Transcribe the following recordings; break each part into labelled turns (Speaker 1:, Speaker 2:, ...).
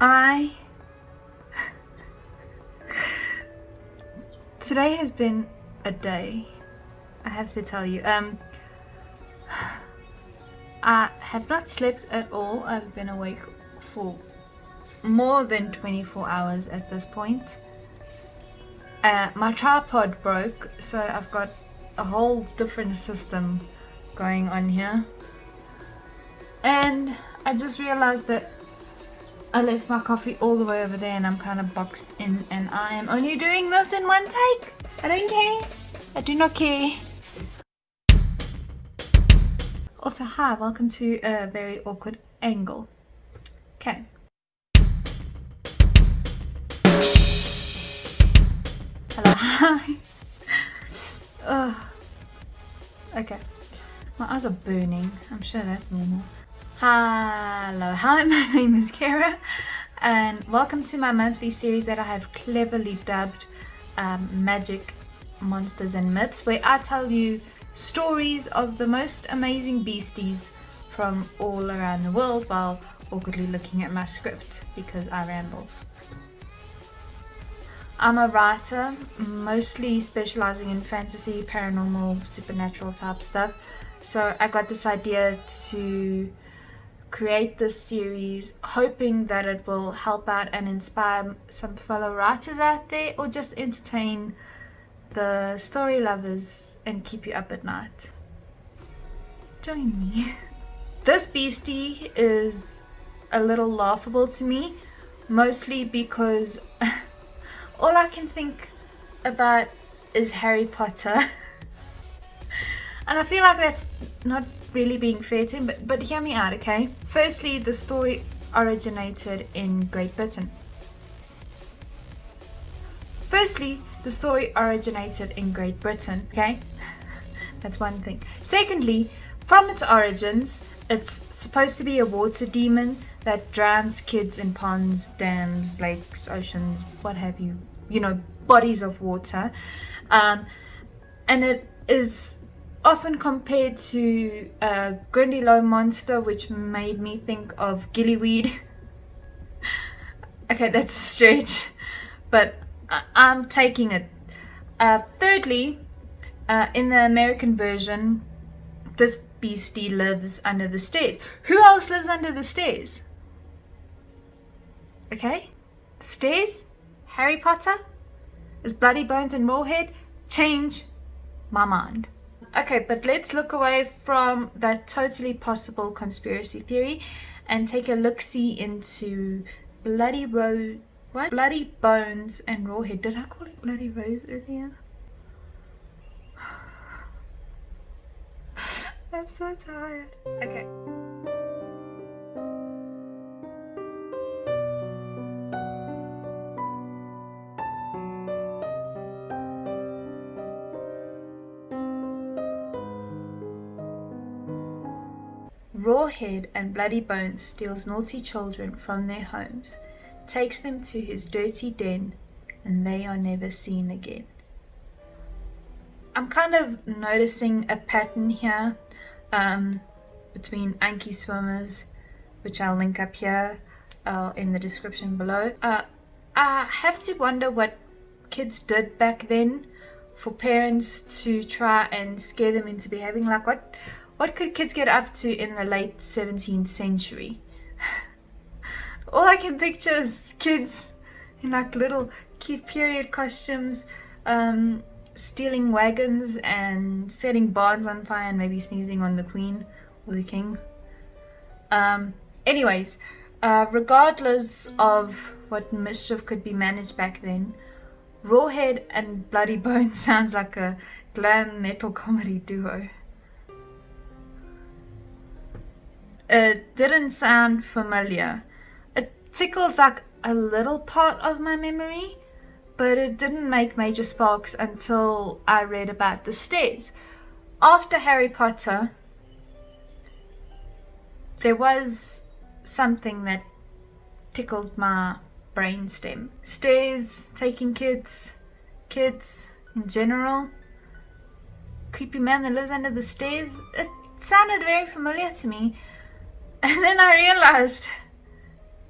Speaker 1: I Today has been a day, I have to tell you. I have not slept at all. I've been awake for more than 24 hours at this point. My tripod broke, so I've got a whole different system going on here. And I just realized that I left my coffee all the way over there and I'm kind of boxed in, and I am only doing this in one take. I don't care. I do not care. Also, hi, welcome to a very awkward angle. Okay. Hello, hi. Okay. My eyes are burning. I'm sure that's normal. Hello, hi, my name is Kera, and welcome to my monthly series that I have cleverly dubbed Magic, Monsters and Myths, where I tell you stories of the most amazing beasties from all around the world while awkwardly looking at my script because I ramble. I'm a writer, mostly specializing in fantasy, paranormal, supernatural type stuff. So I got this idea to create this series hoping that it will help out and inspire some fellow writers out there, or just entertain the story lovers and keep you up at night. Join me. This beastie is a little laughable to me, mostly because all I can think about is Harry Potter. And I feel like that's not really being fair to him, but hear me out, okay? Firstly, the story originated in Great Britain. Okay? That's one thing. Secondly, from its origins, it's supposed to be a water demon that drowns kids in ponds, dams, lakes, oceans, what have you, bodies of water. And it is often compared to a Grindylow monster, which made me think of gillyweed. Okay, that's a stretch, but I'm taking it. Thirdly, in the American version, this beastie lives under the stairs. Who else lives under the stairs? Okay, the stairs? Harry Potter? Is Bloody Bones and Rawhead? Change my mind. Okay, but let's look away from that totally possible conspiracy theory and take a look-see into Bloody Bones and Rawhead. Did I call it Bloody Rose earlier? I'm so tired. Okay. Rawhead and Bloody Bones steals naughty children from their homes, takes them to his dirty den, and they are never seen again. I'm kind of noticing a pattern here between 𝙼𝚊𝚐𝚒𝚘, which I'll link up here in the description below. I have to wonder what kids did back then for parents to try and scare them into behaving like what could kids get up to in the late 17th century? All I can picture is kids in like little cute period costumes, stealing wagons and setting barns on fire and maybe sneezing on the queen or the king. Anyways, regardless of what mischief could be managed back then, Rawhead and Bloody Bones sounds like a glam metal comedy duo. It didn't sound familiar. It tickled like a little part of my memory, but it didn't make major sparks until I read about the stairs. After Harry Potter, there was something that tickled my brainstem. Stairs, taking kids in general. Creepy man that lives under the stairs. It sounded very familiar to me. And then I realized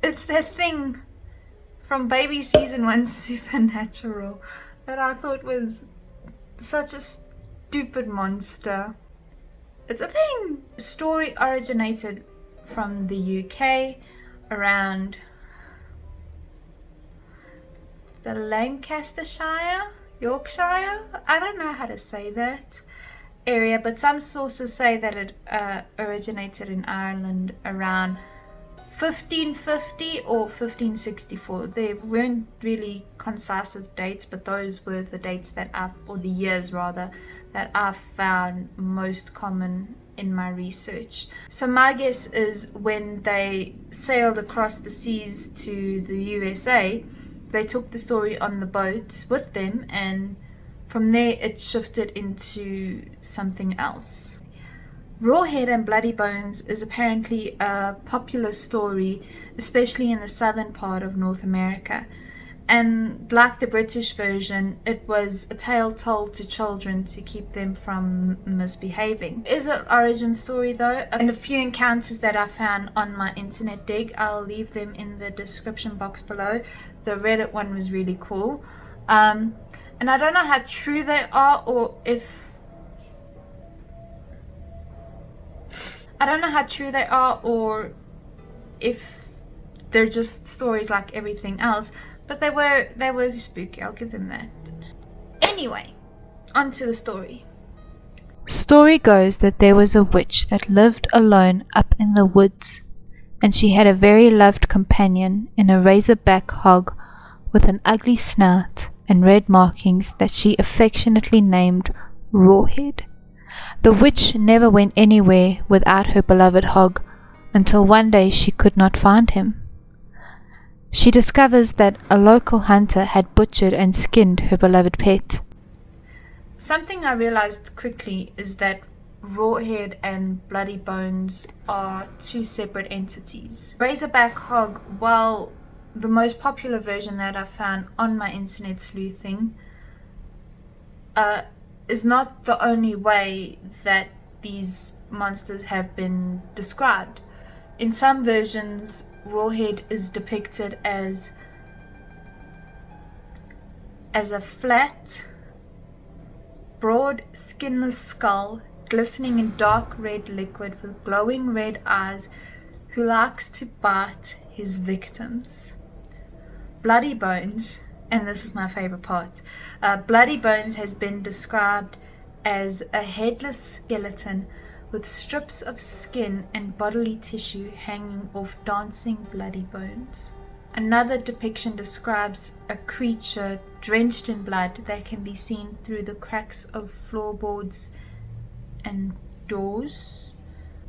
Speaker 1: It's that thing from baby season 1 Supernatural that I thought was such a stupid monster. It's a thing. The story originated from the UK around the Lancashire, Yorkshire, I don't know how to say that area, but some sources say that it originated in Ireland around 1550 or 1564. There weren't really concise dates, but those were the dates that or the years rather, that I've found most common in my research. So my guess is when they sailed across the seas to the USA, they took the story on the boat with them, and from there it shifted into something else. Rawhead and Bloody Bones is apparently a popular story, especially in the southern part of North America. And like the British version, it was a tale told to children to keep them from misbehaving. It is an origin story though, and a few encounters that I found on my internet dig. I'll leave them in the description box below. The Reddit one was really cool. And I don't know how true they are, or if they're just stories like everything else, but they were spooky, I'll give them that. Anyway, on to the story. Story goes that there was a witch that lived alone up in the woods, and she had a very loved companion in a razorback hog with an ugly snout and red markings that she affectionately named Rawhead. The witch never went anywhere without her beloved hog, until one day she could not find him. She discovers that a local hunter had butchered and skinned her beloved pet. Something I realized quickly is that Rawhead and Bloody Bones are two separate entities. Razorback Hog, while the most popular version that I found on my internet sleuthing, is not the only way that these monsters have been described. In some versions, Rawhead is depicted as a flat, broad, skinless skull, glistening in dark red liquid with glowing red eyes, who likes to bite his victims. Bloody Bones, and this is my favorite part, Bloody Bones has been described as a headless skeleton with strips of skin and bodily tissue hanging off dancing bloody bones. Another depiction describes a creature drenched in blood that can be seen through the cracks of floorboards and doors,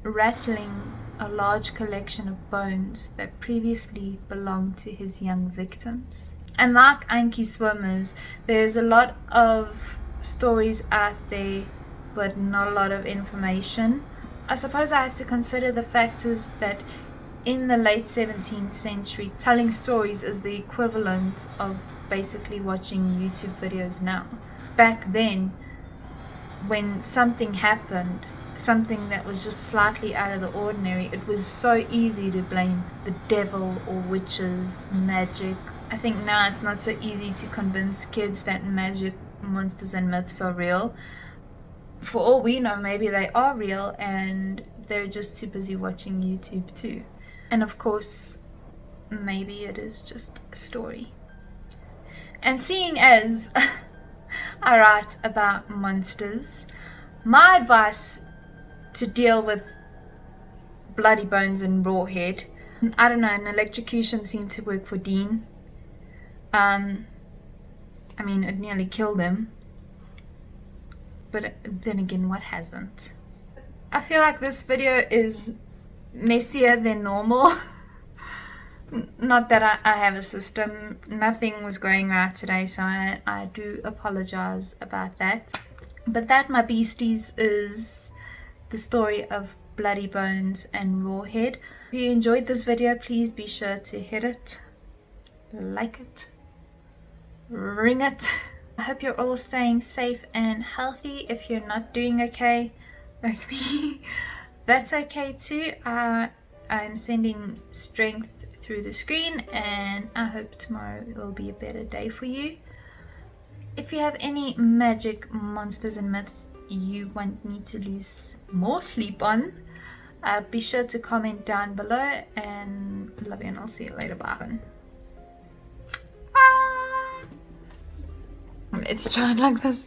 Speaker 1: rattling a large collection of bones that previously belonged to his young victims. And like 𝙼𝚊𝚐𝚗𝚜, there's a lot of stories out there but not a lot of information. I suppose I have to consider the factors that in the late 17th century, telling stories is the equivalent of basically watching YouTube videos now. Back then, when something happened, something that was just slightly out of the ordinary, it was so easy to blame the devil or witches, magic. I think now it's not so easy to convince kids that magic, monsters and myths are real. For all we know, maybe they are real and they're just too busy watching YouTube too. And of course, maybe it is just a story. And seeing as I write about monsters, my advice to deal with Bloody Bones and Rawhead, I don't know, an electrocution seemed to work for Dean. I mean, it nearly killed him. But then again, what hasn't? I feel like this video is messier than normal. Not that I have a system. Nothing was going right today, so I do apologize about that. But that, my beasties, is the story of Bloody Bones and Rawhead. If you enjoyed this video, please be sure to hit it, like it, ring it. I hope you're all staying safe and healthy. If you're not doing okay, like me, that's okay too. I'm sending strength through the screen, and I hope tomorrow will be a better day for you. If you have any magic monsters and myths you want me to lose more sleep on, be sure to comment down below, and love you, and I'll see you later. Bye. Let's try it like this.